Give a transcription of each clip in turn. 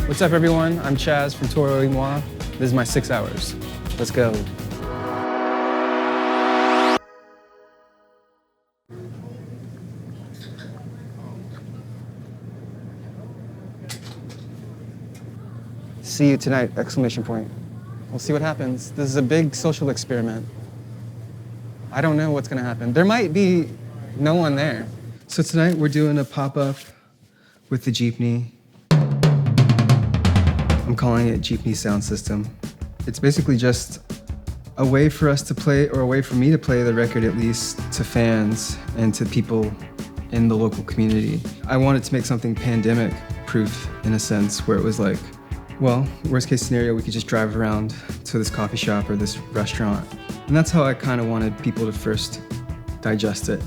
What's up, everyone? I'm Chaz from Toro y Moi. This is my 6 hours. Let's go. See you tonight, exclamation point. We'll see what happens. This is a big social experiment. I don't know what's gonna happen. There might be no one there. So tonight we're doing a pop-up with the Jeepney. I'm calling it Jeepney Sound System. It's basically just a way for us to play, or a way for me to play the record at least, to fans and to people in the local community. I wanted to make something pandemic-proof in a sense, where it was like, well, worst case scenario, we could just drive around to this coffee shop or this restaurant. And that's how I kind of wanted people to first digest it,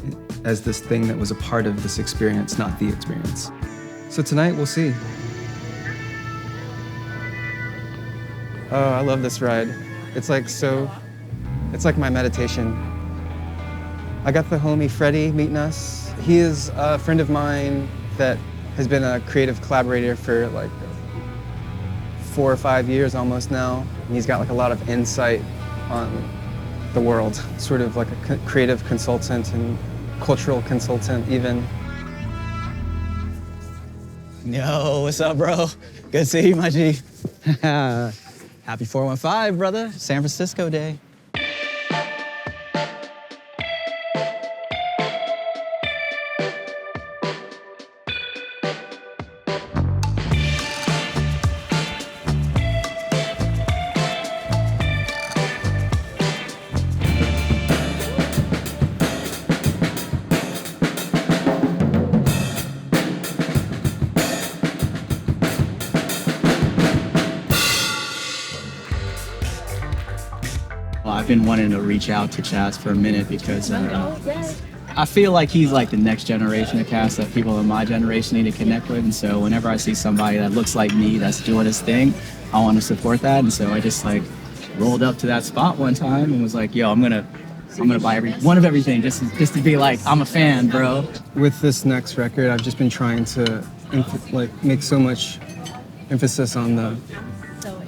as this thing that was a part of this experience, not the experience. So tonight, we'll see. Oh, I love this ride. It's like my meditation. I got the homie Freddie meeting us. He is a friend of mine that has been a creative collaborator for like 4 or 5 years almost now. And he's got like a lot of insight on the world, sort of like a creative consultant and cultural consultant even. Yo, what's up, bro? Good to see you, my G. Happy 415, brother. San Francisco Day. I've been wanting to reach out to Chaz for a minute because I feel like he's like the next generation of cast that people in my generation need to connect with. And so whenever I see somebody that looks like me that's doing his thing, I want to support that. And so I just like rolled up to that spot one time and was like, yo, I'm gonna buy one of everything just to be like, I'm a fan, bro. With this next record, I've just been trying to make so much emphasis on the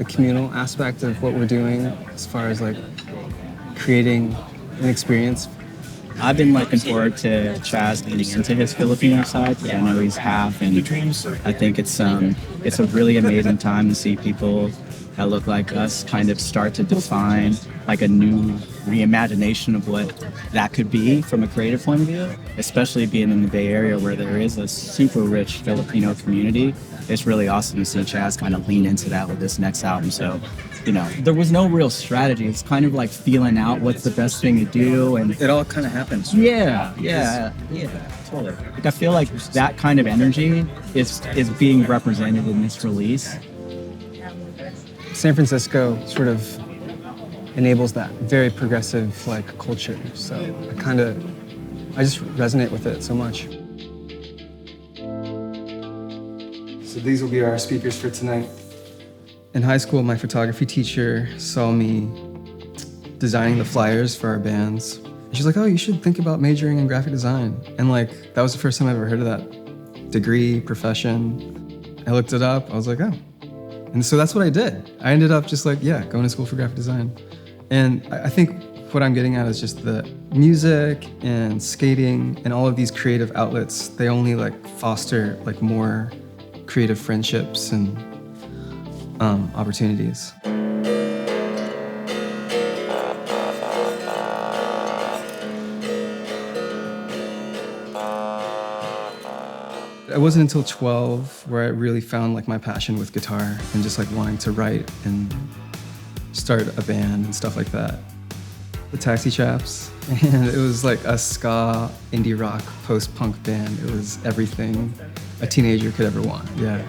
communal aspect of what we're doing, as far as like creating an experience. I've been looking forward to Chaz getting into his Filipino side. Yeah, I know he's half, and I think it's a really amazing time to see people that look like us kind of start to define like a new reimagination of what that could be from a creative point of view, especially being in the Bay Area where there is a super rich Filipino community. It's really awesome to see Chaz kind of lean into that with this next album. So, you know, there was no real strategy. It's kind of like feeling out what's the best thing to do, and it all kind of happens. Yeah, totally. Like, I feel like that kind of energy is being represented in this release. San Francisco sort of enables that very progressive like culture. So I just resonate with it so much. So these will be our speakers for tonight. In high school, my photography teacher saw me designing the flyers for our bands. She's like, oh, you should think about majoring in graphic design. And like, that was the first time I ever heard of that degree, profession. I looked it up, I was like, oh. And so that's what I did. I ended up just like, yeah, going to school for graphic design. And I think what I'm getting at is just the music and skating and all of these creative outlets, they only like foster like more creative friendships and opportunities. It wasn't until 12 where I really found like my passion with guitar and just like wanting to write and start a band and stuff like that. The Taxi Chaps, and it was like a ska, indie rock, post-punk band. It was everything a teenager could ever want, yeah.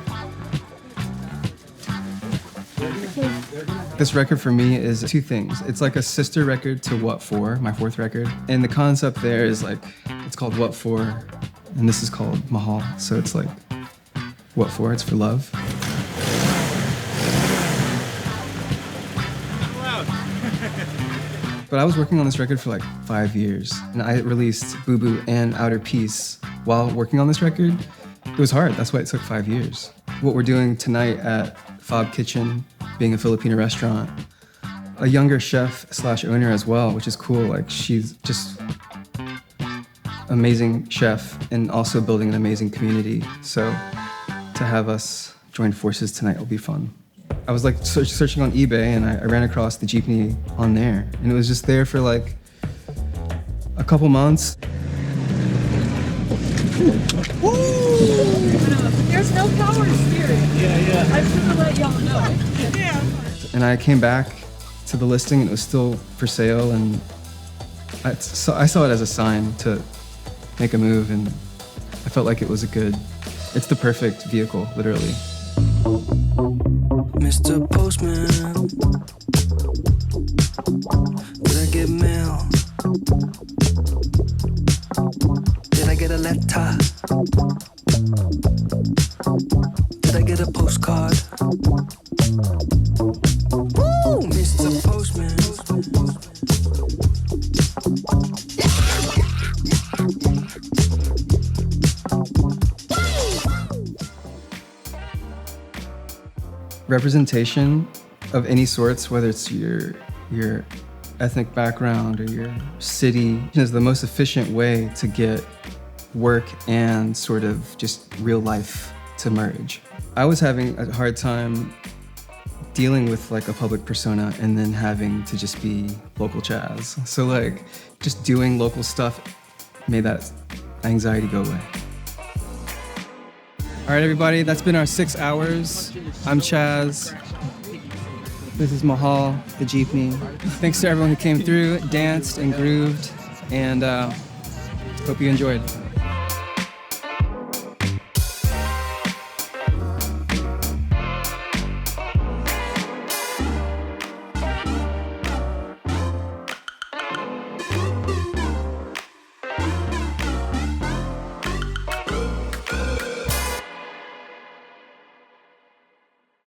This record for me is 2 things. It's like a sister record to What For, my 4th record. And the concept there is like, it's called What For, and this is called Mahal. So it's like, what for? It's for love. But I was working on this record for like 5 years, and I released Boo Boo and Outer Peace while working on this record. It was hard, that's why it took 5 years. what we're doing tonight at Fob Kitchen, being a Filipino restaurant. A younger chef / owner as well, which is cool. Like, she's just amazing chef and also building an amazing community. So to have us join forces tonight will be fun. I was like searching on eBay and I ran across the jeepney on there, and it was just there for like a couple months. Woo! There's no power steering. Yeah. I should have let y'all know. Yeah. And I came back to the listing and it was still for sale, and I saw it as a sign to make a move, and I felt like it's the perfect vehicle, literally. Mr. Postman, did I get mail? Did I get a letter? Did I get a postcard? Woo, Mr. Postman. Representation of any sorts, whether it's your ethnic background or your city, is the most efficient way to get work and sort of just real life to merge. I was having a hard time dealing with like a public persona and then having to just be local Chaz. So like just doing local stuff made that anxiety go away. All right, everybody, that's been our 6 hours. I'm Chaz. This is Mahal, the jeepney. Thanks to everyone who came through, danced and grooved, and hope you enjoyed.